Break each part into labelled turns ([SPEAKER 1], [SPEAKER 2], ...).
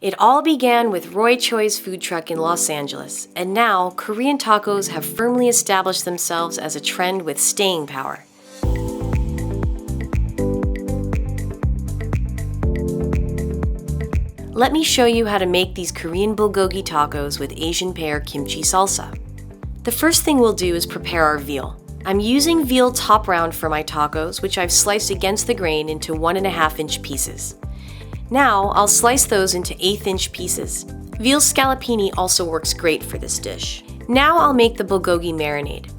[SPEAKER 1] It all began with Roy Choi's food truck in Los Angeles, and now Korean tacos have firmly established themselves as a trend with staying power. Let me show you how to make these Korean bulgogi tacos with Asian pear kimchi salsa. The first thing we'll do is prepare our veal. I'm using veal top round for my tacos, which I've sliced against the grain into 1.5-inch pieces. Now, I'll slice those into 1/8-inch pieces. Veal scallopini also works great for this dish. Now I'll make the bulgogi marinade.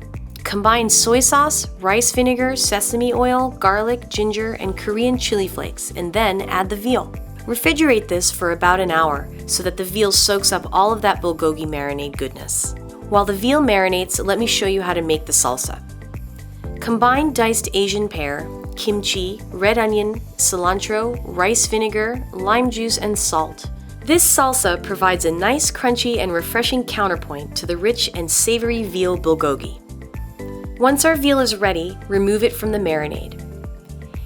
[SPEAKER 1] Combine soy sauce, rice vinegar, sesame oil, garlic, ginger, and Korean chili flakes, and then add the veal. Refrigerate this for about an hour so that the veal soaks up all of that bulgogi marinade goodness. While the veal marinates, let me show you how to make the salsa. Combine diced Asian pear, kimchi, red onion, cilantro, rice vinegar, lime juice, and salt. This salsa provides a nice, crunchy, and refreshing counterpoint to the rich and savory veal bulgogi. Once our veal is ready, remove it from the marinade.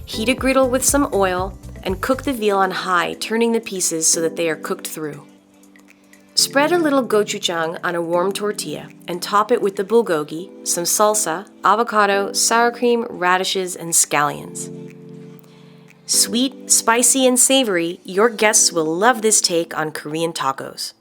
[SPEAKER 1] Heat a griddle with some oil and cook the veal on high, turning the pieces so that they are cooked through. Spread a little gochujang on a warm tortilla and top it with the bulgogi, some salsa, avocado, sour cream, radishes, and scallions. Sweet, spicy, and savory, your guests will love this take on Korean tacos.